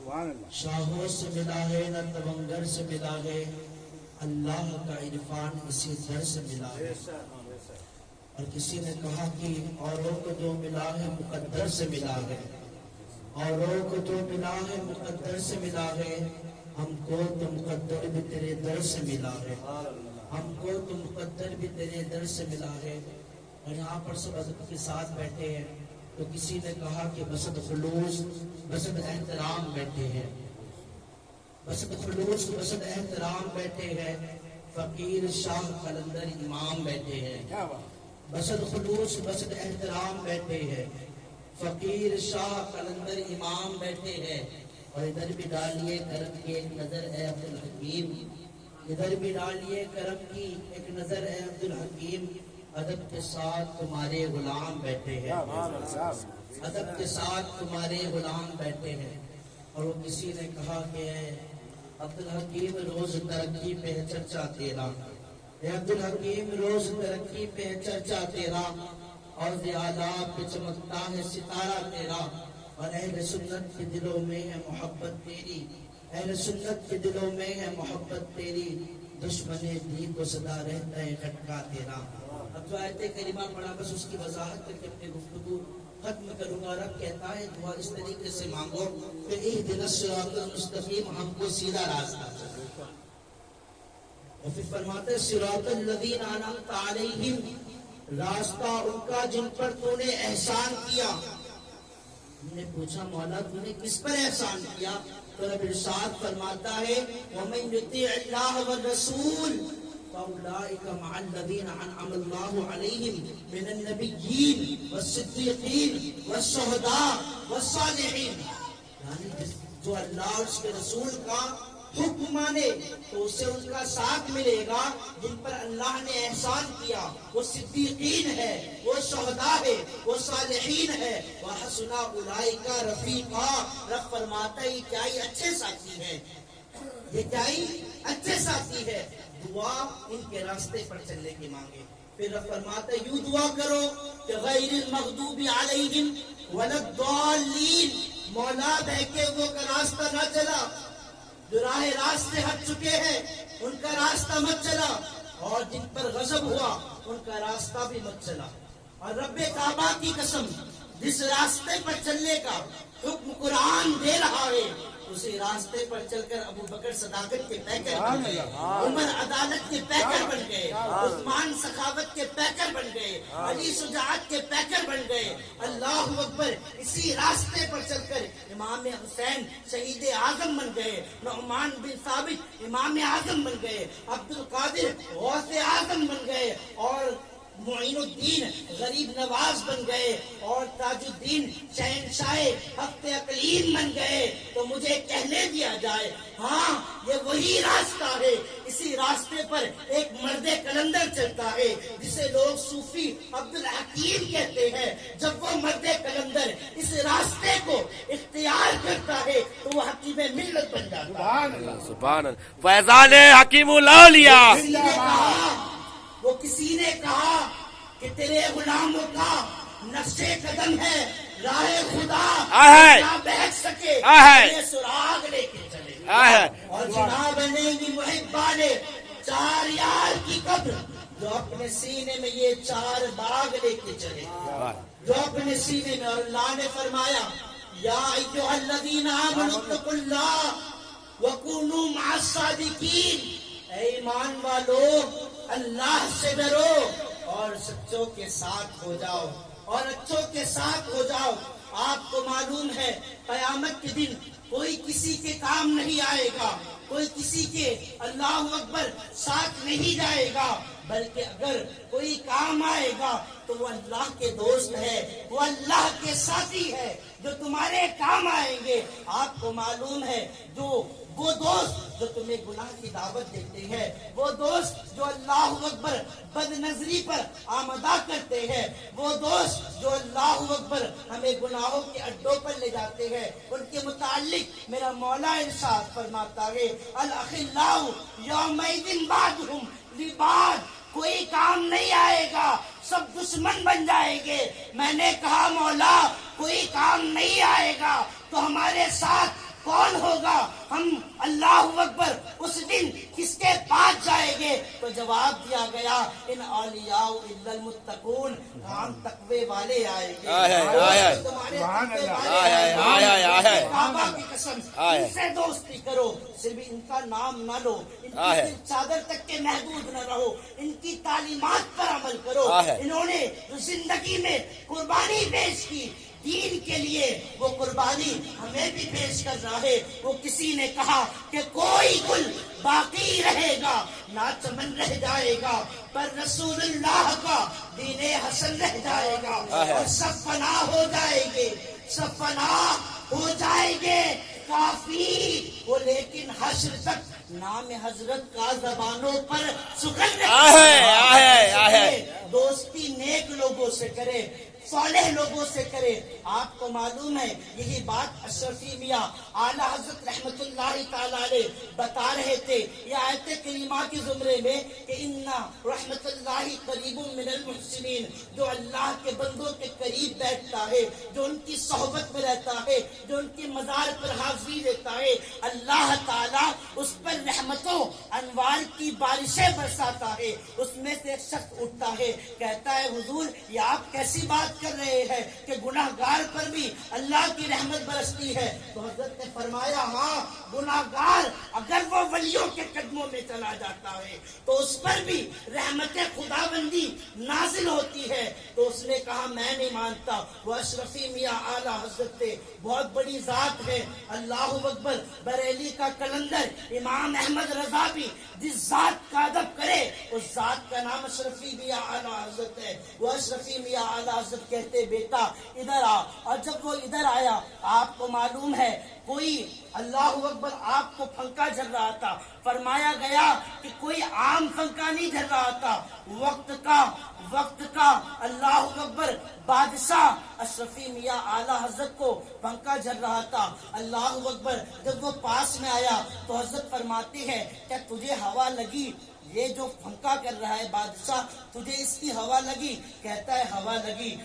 شاہوں سے ملا ہے نہ تونگر سے ملا ہے، اللہ کا عرفان اسی در سے ملا ہے۔ اور کسی نے کہا کہ اوروں کو جو ملا ہے مقدر سے ملا ہے، اوروں کو جو ملا ہے مقدر سے ملا ہے، ہم کو تو مقدر بھی تیرے در سے ملا ہے، ہم کو تو مقدر بھی تیرے در سے ملا ہے۔ اور یہاں پر سب ادب کے ساتھ بیٹھے ہیں، تو کسی نے کہا کہ بسط خلوص بسط احترام بیٹھے ہیں، بسط خلوص بسط احترام بیٹھے ہیں، فقیر شاہ قلندر امام بیٹھے ہیں، بسط خلوص بسط احترام بیٹھے ہیں، فقیر شاہ قلندر امام بیٹھے ہیں۔ اور ادھر بھی ڈالیے کرم کی ایک نظر اے عبد الحکیم، ادھر بھی ڈالیے کرم کی ایک نظر اے عبد الحکیم، ادب کے ساتھ تمہارے غلام بیٹھے ہیں، ادب کے ساتھ تمہارے غلام بیٹھے ہیں۔ اور وہ کسی نے کہا کہ عبد الحکیم روز ترقی پہ چرچا تیرا، اے عبد الحکیم روز ترقی پہ چرچا تیرا، اور زیادات پہ چمکتا ہے ستارہ تیرا، اور اہل سنت کے دلوں میں ہے محبت تیری، اہل سنت کے دلوں میں ہے محبت تیری، دشمن دین کو صدا رہتا ہے کھٹکا تیرا۔ اب جو آیت کریمہ پڑھا بس اس کی وضاحت کر کے اپنی گفتگو ختم کروں گا۔ رب کہتا ہے دعا اس طریقے سے مانگو کہ اہدنا الصراط المستقیم، ہم کو سیدھا راستہ چاہیے۔ اور پھر فرماتے ہیں صراط الذین انعمت علیہم، راستہ ان کا جن پر تو نے احسان کیا۔ ہم نے پوچھا مولا تو نے کس پر احسان کیا؟ تو رب ارشاد فرماتا ہے وَمَن يُطِعِ اللَّهَ وَالرَّسُولَ فَأُولَٰئِكَ مَعَ الَّذِينَ أَنْعَمَ اللَّهُ عَلَيْهِمْ مِنَ النَّبِيِّينَ وَالصِّدِّيقِينَ وَالشُّهَدَاءِ وَالصَّالِحِينَ، یعنی جو اللہ اور اس کے رسول کا حکم مانے تو اسے ان کا ساتھ ملے گا، جن پر اللہ نے احسان کیا، وہ صدیقین ہے، وہ شہداء ہے، وہ صالحین ہے، وَحَسُنَ أُولَٰئِكَ رَفِیقًا۔ رب فرماتا ہے یہ کیا ہی اچھے ساتھی ہیں، یہ کیا ہی اچھے ساتھی ہے۔ دعا ان کے راستے پر چلنے کی مانگے۔ پھر رب فرماتا ہے یوں دعا کرو کہ غیر المغضوب علیہم ولا الضالین، مولا بہکے وہ کا راستہ نہ چلا، جو راہ راست سے ہٹ چکے ہیں ان کا راستہ مت چلا، اور جن پر غضب ہوا ان کا راستہ بھی مت چلا۔ اور رب کعبہ کی قسم، جس راستے پر چلنے کا حکم قرآن دے رہا ہے اسی راستے پر چل کر ابو بکر صداقت کے پیکر بن گئے، عمر عدالت کے پیکر بن گئے، عثمان سخاوت کے پیکر بن گئے، علی شجاعت کے پیکر بن گئے۔ اللہ اکبر، اسی راستے پر چل کر امام حسین شہید اعظم بن گئے، نعمان بن ثابت امام اعظم بن گئے، عبد القادر غوث اعظم بن گئے، اور معین الدین غریب نواز بن گئے، اور تاج الدین شہنشاہ ہفت اقلیم بن گئے۔ تو مجھے کہنے دیا جائے ہاں یہ وہی راستہ ہے، اسی راستے پر ایک مرد قلندر چلتا ہے جسے لوگ صوفی عبد الحکیم کہتے ہیں۔ جب وہ مرد قلندر اس راستے کو اختیار کرتا ہے تو وہ حکیم ملت بن جاتا ہے۔ سبحان اللہ، سبحان اللہ، فیضان حکیم الاولیاء۔ وہ کسی نے کہا کہ تیرے غلاموں کا نقش قدم ہے راہ خدا، نہ بیٹھ سکے یہ سراغ لے کے چلے، اور جناب نے محبان چار یار کی قبر، جو اپنے سینے میں یہ چار باغ لے کے چلے، جو اپنے سینے میں۔ اور اللہ نے فرمایا یا ایھا الذین آمنوا اتقوا اللہ وکونوا مع الصادقین، اے ایمان والو اللہ سے ڈرو اور سچوں کے ساتھ ہو جاؤ، اور اچھوں کے ساتھ ہو جاؤ۔ آپ کو معلوم ہے قیامت کے دن کوئی کسی کے کام نہیں آئے گا، کوئی کسی کے اللہ اکبر ساتھ نہیں جائے گا، بلکہ اگر کوئی کام آئے گا تو وہ اللہ کے دوست ہے، وہ اللہ کے ساتھی ہے جو تمہارے کام آئیں گے۔ آپ کو معلوم ہے وہ دوست جو تمہیں گناہ کی دعوت دیتے ہیں، وہ دوست جو اللہ اکبر بد نظری پر آمدہ کرتے ہیں، وہ دوست جو اللہ اکبر ہمیں گناہوں کے اڈوں پر لے جاتے ہیں، ان کے متعلق میرا مولا ارشاد فرماتا ہے الاخلاء یومئذ بعضهم لبعض، کوئی کام نہیں آئے گا، سب دشمن بن جائیں گے۔ میں نے کہا مولا کوئی کام نہیں آئے گا تو ہمارے ساتھ کون اللہ اکبر اس دن کس کے پاس جائیں گے؟ تو جواب دیا گیا ان اولیاء الا المتقون، ہم تقوی والے آئیں گے۔ کعبہ کی قسم ان سے دوستی کرو، صرف ان کا نام نہ لو، ان کی صرف چادر تک کے محدود نہ رہو، ان کی تعلیمات پر عمل کرو۔ انہوں نے جو زندگی میں قربانی پیش کی دین کے لیے، وہ قربانی ہمیں بھی پیش کر رہا ہے۔ وہ کسی نے کہا کہ کوئی گل باقی رہے گا نہ چمن رہ جائے گا، پر رسول اللہ کا دین حسن رہ جائے گا، اور سب فنا ہو جائے گے، سب فنا ہو جائے گے کافی وہ، لیکن حشر تک نام حضرت کا زبانوں پر سخن رہے۔ دوستی نیک لوگوں سے کرے، صالح لوگوں سے کرے۔ آپ کو معلوم ہے یہی بات اشرفی میاں اعلیٰ حضرت رحمت اللہ تعالی علیہ بتا رہے تھے یہ آیت کریمہ کے زمرے میں کہ انا رحمت اللہ قریب من المحسنین، جو اللہ کے بندوں کے قریب بیٹھتا ہے، جو ان کی صحبت میں رہتا ہے، جو ان کی مزار پر حاضری دیتا ہے، اللہ تعالیٰ اس پر رحمتوں انوار کی بارشیں برساتا ہے۔ اس میں سے ایک شخص اٹھتا ہے، کہتا ہے حضور یہ آپ کیسی بات کر رہے ہیں کہ گناہ گار پر بھی اللہ کی رحمت برستی ہے؟ تو حضرت نے فرمایا ہاں، گناہ گار اگر وہ ولیوں کے قدموں میں چلا جاتا ہے تو اس پر بھی رحمت خداوندی نازل ہوتی ہے۔ تو اس نے کہا میں نہیں مانتا، وہ اشرفی میاں اعلیٰ حضرت تھے، بہت بڑی ذات ہے، اللہ اکبر۔ بریلی کا کلندر امام احمد رضا بھی جس ذات کا ادب کرے اس ذات کا نام اشرفی میاں اعلیٰ حضرت ہے۔ وہ اشرفی میاں اعلیٰ حضرت کہتے بیٹا ادھر آ، اور جب وہ ادھر آیا آپ کو معلوم ہے کوئی اللہ اکبر آپ کو پھنکا جل رہا تھا، فرمایا گیا کہ کوئی عام پھنکا نہیں جل رہا تھا، وقت کا اللہ اکبر بادشاہ اشرفی میاں اعلیٰ حضرت کو پھنکا جل رہا تھا۔ اللہ اکبر جب وہ پاس میں آیا تو حضرت فرماتے ہیں کہ تجھے ہوا لگی؟ یہ جو پھنکا کر رہا ہے بادشاہ، تجھے اس کی ہوا لگی؟ کہتا ہے ہوا لگی۔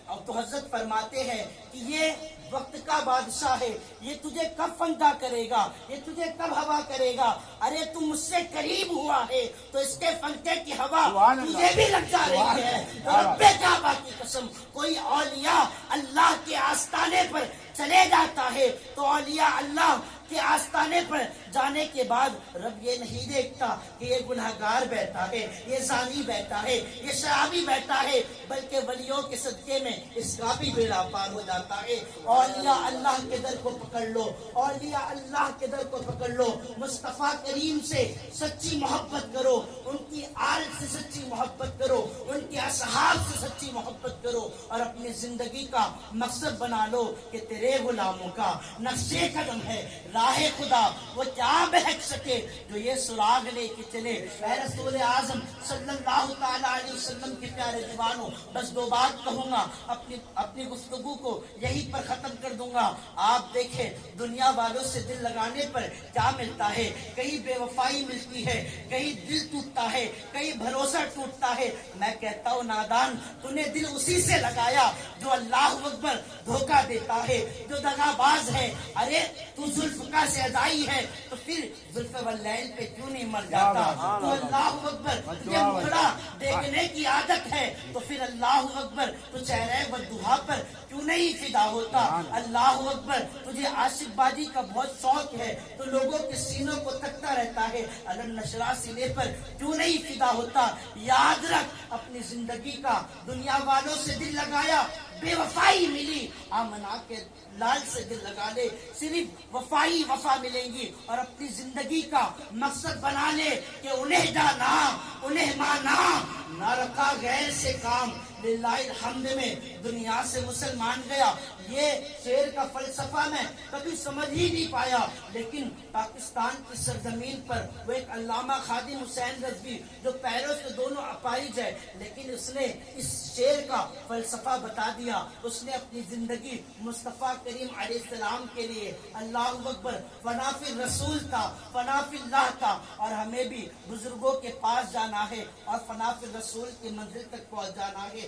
اب تو حضرت فرماتے ہیں کہ یہ وقت کا بادشاہ ہے، یہ تجھے کب پھنکا کرے گا، یہ تجھے کب ہوا کرے گا؟ ارے تم مجھ سے قریب ہوا ہے تو اس کے پھنکے کی ہوا تجھے بھی لگ جا رہی ہے۔ رب کعبہ کی قسم، کوئی اولیاء اللہ کے آستانے پر چلے جاتا ہے تو اولیاء اللہ کے آستانے پر جانے کے بعد رب یہ نہیں دیکھتا کہ یہ گناہگار بیٹھا ہے، یہ زانی بیٹھا ہے، یہ شرابی بیٹھا ہے، بلکہ ولیوں کے صدقے میں اس کا بھی بیڑا پار ہو جاتا ہے۔ اولیاء اللہ کے در کو پکڑ لو، اولیاء اللہ کے در کو پکڑ لو، مصطفیٰ کریم سے سچی محبت کرو، ان کی آل سے سچی محبت کرو، ان کے اصحاب سے سچی محبت کرو، اور اپنی زندگی کا مقصد بنا لو کہ تیرے غلاموں کا نقش قدم ہے راہ خدا، وہ کیا بہک سکے جو یہ سراغ لے کے چلے۔ اے رسول اعظم صلی اللہ تعالی علیہ وسلم کے پیارے دیوانوں، بس دو بات کہوں گا، اپنی گفتگو کو یہی پر ختم کر دوں گا۔ آپ دیکھیں دنیا والوں سے دل لگانے پر کیا ملتا ہے، کہیں بے وفائی ملتی ہے، کہیں دل ٹوٹتا ہے، کہیں بھروسہ ٹوٹتا ہے۔ میں کہتا ہوں نادان، تو نے دل اسی سے لگایا جو اللہ اکبر دھوکہ دیتا ہے، جو دغا باز ہے۔ ارے تو زلف کا زیدائی ہے تو پھر زلف واللیل پہ کیوں نہیں مر جاتا؟ تو اللہ اکبر تجھے مکھڑا دیکھنے کی عادت ہے تو پھر اللہ اکبر تو چہرے والضحیٰ پر کیوں نہیں فدا ہوتا؟ اللہ اکبر تجھے عاشق بازی کا بہت شوق ہے تو لوگوں کے سینوں کو تکتا رہتا ہے، علم نشرہ سینے پر کیوں نہیں فدا ہوتا؟ یاد رکھ اپنی زندگی کا دنیا والوں سے دل لگایا، بے وفائی ملی، آمنا کے لال سے دل لگا لے، صرف وفائی وفا ملیں گی۔ اور اپنی زندگی کا مقصد بنا لے کہ انہیں جانا انہیں مانا، نہ رکھا غیر سے کام، للہ الحمد میں دنیا سے مسلمان گیا۔ یہ شعر کا فلسفہ میں کبھی سمجھ ہی نہیں پایا، لیکن پاکستان کی سرزمین پر وہ ایک علامہ خادم حسین رضوی جو پیروں سے دونوں اپائج ہے، لیکن اس نے اس شعر کا فلسفہ بتا دیا۔ اس نے اپنی زندگی مصطفیٰ کریم علیہ السلام کے لیے، اللہ اکبر، فنا فی الرسول تھا، فنا فی اللہ تھا، اور ہمیں بھی بزرگوں کے پاس جانا ہے اور فنا فی الرسول کی منزل تک پہنچ جانا ہے۔